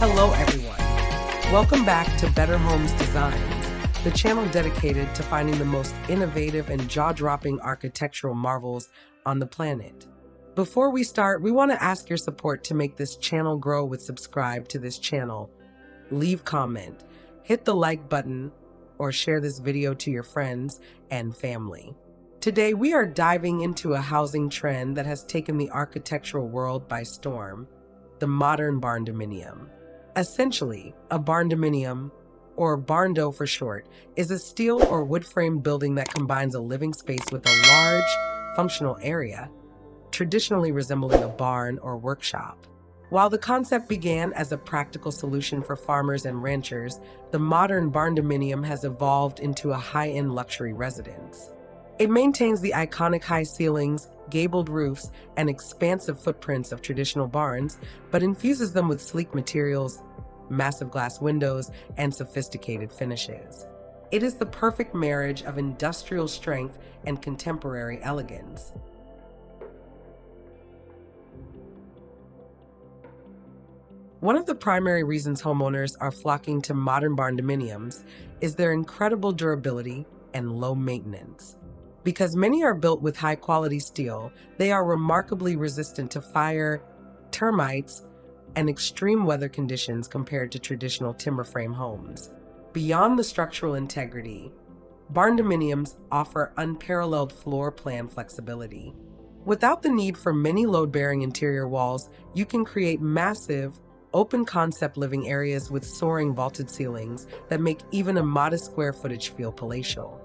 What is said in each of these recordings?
Hello everyone. Welcome back to Better Homes Designs, the channel dedicated to finding the most innovative and jaw-dropping architectural marvels on the planet. Before we start, we want to ask your support to make this channel grow with subscribe to this channel. Leave comment, hit the like button, or share this video to your friends and family. Today, we are diving into a housing trend that has taken the architectural world by storm, the modern barndominium. Essentially, a barndominium, or Barndo for short, is a steel or wood frame building that combines a living space with a large, functional area, traditionally resembling a barn or workshop. While the concept began as a practical solution for farmers and ranchers, the modern barndominium has evolved into a high-end luxury residence. It maintains the iconic high ceilings, gabled roofs, and expansive footprints of traditional barns, but infuses them with sleek materials, massive glass windows, and sophisticated finishes. It is the perfect marriage of industrial strength and contemporary elegance. One of the primary reasons homeowners are flocking to modern barndominiums is their incredible durability and low maintenance. Because many are built with high-quality steel, they are remarkably resistant to fire, termites, and extreme weather conditions compared to traditional timber frame homes. Beyond the structural integrity, barndominiums offer unparalleled floor plan flexibility. Without the need for many load-bearing interior walls, you can create massive, open-concept living areas with soaring vaulted ceilings that make even a modest square footage feel palatial.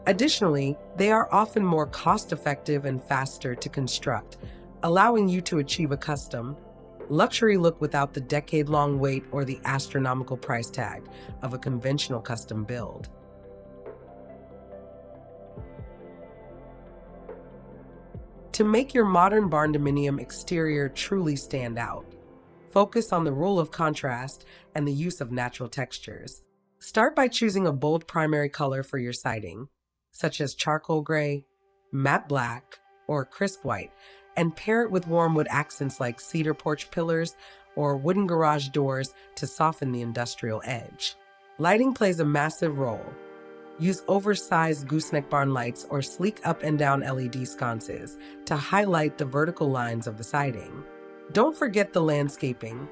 Additionally, they are often more cost-effective and faster to construct, allowing you to achieve a custom, luxury look without the decade-long wait or the astronomical price tag of a conventional custom build. To make your modern barndominium exterior truly stand out, focus on the rule of contrast and the use of natural textures. Start by choosing a bold primary color for your siding, such as charcoal gray, matte black, or crisp white, and pair it with warm wood accents like cedar porch pillars or wooden garage doors to soften the industrial edge. Lighting plays a massive role. Use oversized gooseneck barn lights or sleek up and down LED sconces to highlight the vertical lines of the siding. Don't forget the landscaping.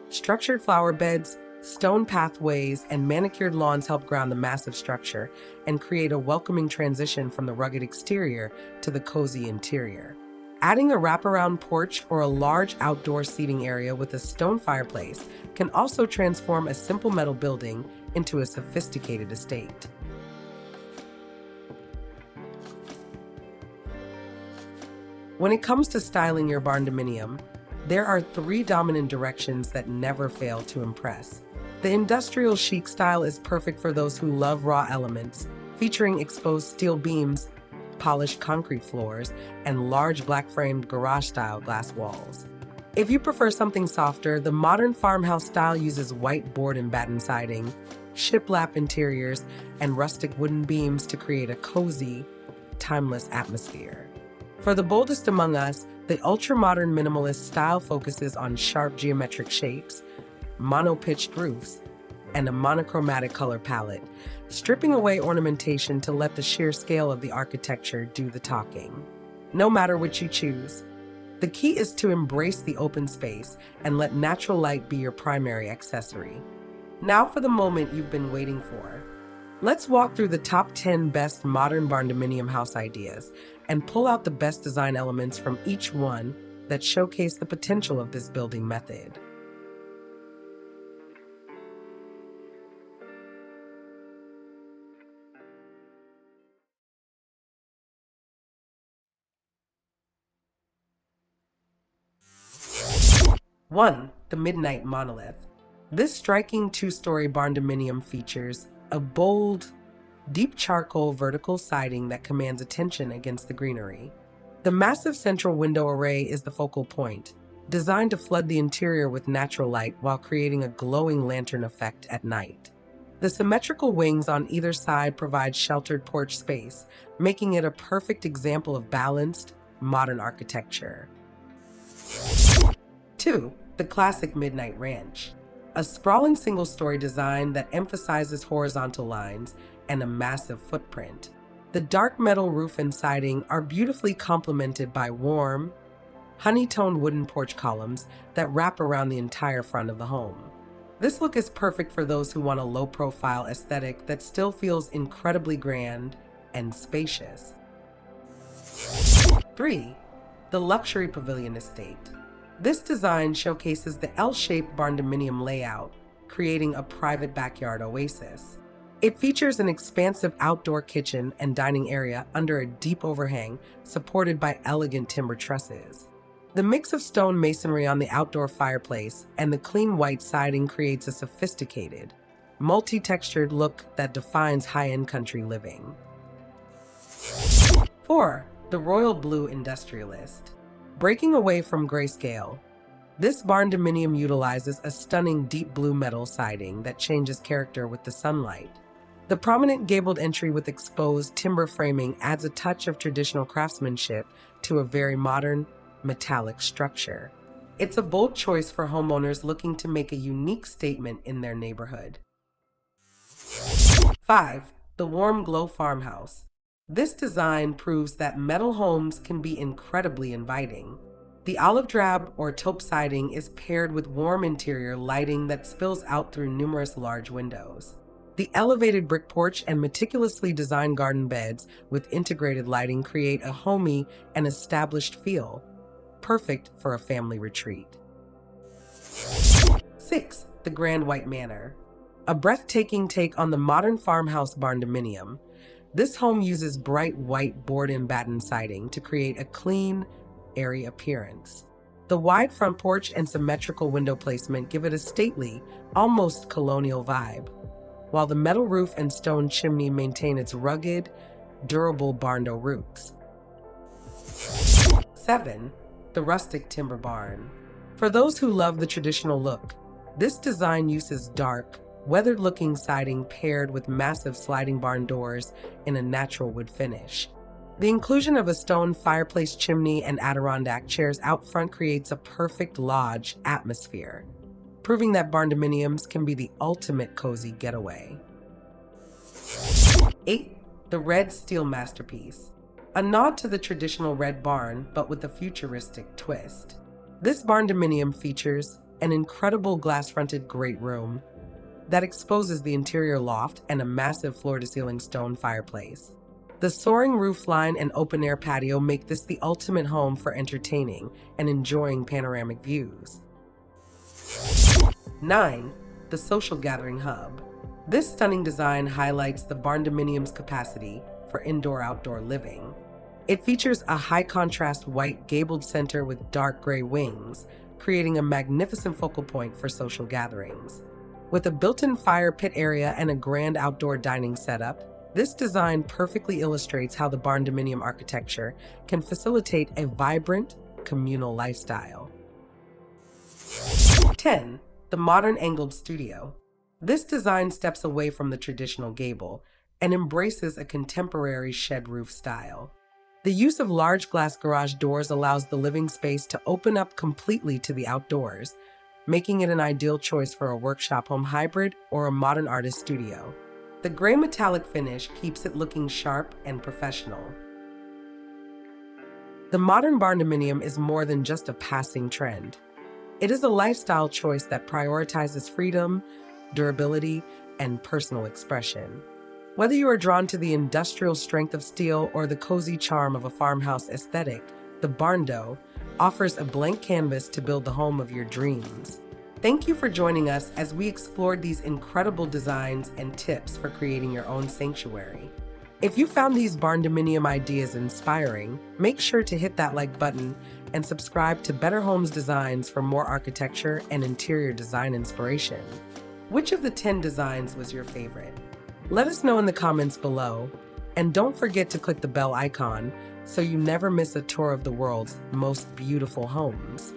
Structured flower beds, stone pathways, and manicured lawns help ground the massive structure and create a welcoming transition from the rugged exterior to the cozy interior. Adding a wraparound porch or a large outdoor seating area with a stone fireplace can also transform a simple metal building into a sophisticated estate. When it comes to styling your barndominium, there are three dominant directions that never fail to impress. The industrial chic style is perfect for those who love raw elements, featuring exposed steel beams, polished concrete floors, and large black-framed garage-style glass walls. If you prefer something softer, the modern farmhouse style uses white board and batten siding, shiplap interiors, and rustic wooden beams to create a cozy, timeless atmosphere. For the boldest among us, the ultra-modern minimalist style focuses on sharp geometric shapes, mono-pitched roofs, and a monochromatic color palette, stripping away ornamentation to let the sheer scale of the architecture do the talking. No matter which you choose, the key is to embrace the open space and let natural light be your primary accessory. Now for the moment you've been waiting for. Let's walk through the top 10 best modern barndominium house ideas and pull out the best design elements from each one that showcase the potential of this building method. One, the Midnight Monolith. This striking two-story barndominium features a bold, deep charcoal vertical siding that commands attention against the greenery. The massive central window array is the focal point, designed to flood the interior with natural light while creating a glowing lantern effect at night. The symmetrical wings on either side provide sheltered porch space, making it a perfect example of balanced, modern architecture. 2. The classic Midnight Ranch. a sprawling single-story design that emphasizes horizontal lines and a massive footprint. The dark metal roof and siding are beautifully complemented by warm, honey-toned wooden porch columns that wrap around the entire front of the home. This look is perfect for those who want a low-profile aesthetic that still feels incredibly grand and spacious. 3. The Luxury Pavilion Estate. This design showcases the L-shaped Barndominium layout, creating a private backyard oasis. It features an expansive outdoor kitchen and dining area under a deep overhang supported by elegant timber trusses. The mix of stone masonry on the outdoor fireplace and the clean white siding creates a sophisticated, multi-textured look that defines high-end country living. 4. The Royal Blue Industrialist. Breaking away from grayscale, this barndominium utilizes a stunning deep blue metal siding that changes character with the sunlight. The prominent gabled entry with exposed timber framing adds a touch of traditional craftsmanship to a very modern, metallic structure. It's a bold choice for homeowners looking to make a unique statement in their neighborhood. 5. The Warm Glow Farmhouse. This design proves that metal homes can be incredibly inviting. The olive drab or taupe siding is paired with warm interior lighting that spills out through numerous large windows. The elevated brick porch and meticulously designed garden beds with integrated lighting create a homey and established feel, perfect for a family retreat. 6. The Grand White Manor. A breathtaking take on the modern farmhouse barndominium. This home uses bright white board and batten siding to create a clean, airy appearance. The wide front porch and symmetrical window placement give it a stately, almost colonial vibe, while the metal roof and stone chimney maintain its rugged, durable Barndo roots. 7. The Rustic Timber Barn. For those who love the traditional look, this design uses dark, weathered-looking siding paired with massive sliding barn doors in a natural wood finish. The inclusion of a stone fireplace chimney and Adirondack chairs out front creates a perfect lodge atmosphere, proving that barndominiums can be the ultimate cozy getaway. 8. The Red Steel Masterpiece. A nod to the traditional red barn, but with a futuristic twist. This barndominium features an incredible glass-fronted great room that exposes the interior loft and a massive floor-to-ceiling stone fireplace. The soaring roofline and open-air patio make this the ultimate home for entertaining and enjoying panoramic views. 9. The Social Gathering Hub. This stunning design highlights the barndominium's capacity for indoor-outdoor living. It features a high-contrast white gabled center with dark gray wings, creating a magnificent focal point for social gatherings. With a built-in fire pit area and a grand outdoor dining setup, this design perfectly illustrates how the barndominium architecture can facilitate a vibrant, communal lifestyle. 10. The Modern Angled Studio. This design steps away from the traditional gable and embraces a contemporary shed roof style. The use of large glass garage doors allows the living space to open up completely to the outdoors, making it an ideal choice for a workshop home hybrid or a modern artist studio. The gray metallic finish keeps it looking sharp and professional. The modern barndominium is more than just a passing trend. It is a lifestyle choice that prioritizes freedom, durability, and personal expression. Whether you are drawn to the industrial strength of steel or the cozy charm of a farmhouse aesthetic, the Barndo offers a blank canvas to build the home of your dreams. Thank you for joining us as we explored these incredible designs and tips for creating your own sanctuary. If you found these barndominium ideas inspiring, make sure to hit that like button and subscribe to Better Homes Designs for more architecture and interior design inspiration. Which of the 10 designs was your favorite? Let us know in the comments below, and don't forget to click the bell icon so you never miss a tour of the world's most beautiful homes.